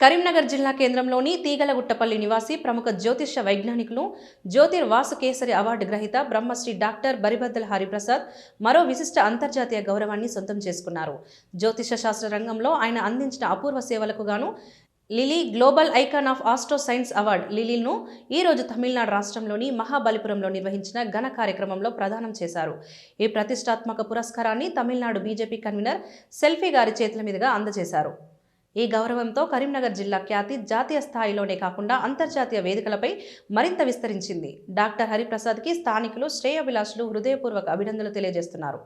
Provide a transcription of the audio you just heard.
కరీంనగర్ జిల్లా కేంద్రంలోని తీగలగుట్టపల్లి నివాసి ప్రముఖ జ్యోతిష వైజ్ఞానికులు జ్యోతిర్వాసుకేసరి అవార్డు గ్రహీత బ్రహ్మశ్రీ డాక్టర్ బరిబద్దల హరిప్రసాద్ మరో విశిష్ట అంతర్జాతీయ గౌరవాన్ని సొంతం చేసుకున్నారు. జ్యోతిష శాస్త్ర రంగంలో ఆయన అందించిన అపూర్వ సేవలకు గాను Lily global icon of astro science award లిలీను ఈ రోజు తమిళనాడు రాష్ట్రంలోని మహాబలిపురంలో నిర్వహించిన ఘన కార్యక్రమంలో ప్రదానం చేశారు. ఈ ప్రతిష్టాత్మక పురస్కారాన్ని తమిళనాడు బీజేపీ కన్వీనర్ సెల్ఫీ గారి చేతుల మీదుగా అందజేశారు. ఈ గౌరవంతో కరీంనగర్ జిల్లా ఖ్యాతి జాతీయ స్థాయిలోనే కాకుండా అంతర్జాతీయ వేదికలపై మరింత విస్తరించింది. డాక్టర్ హరిప్రసాద్కి స్థానికులు శ్రేయోభిలాషులు హృదయపూర్వక అభినందనలు తెలియజేస్తున్నారు.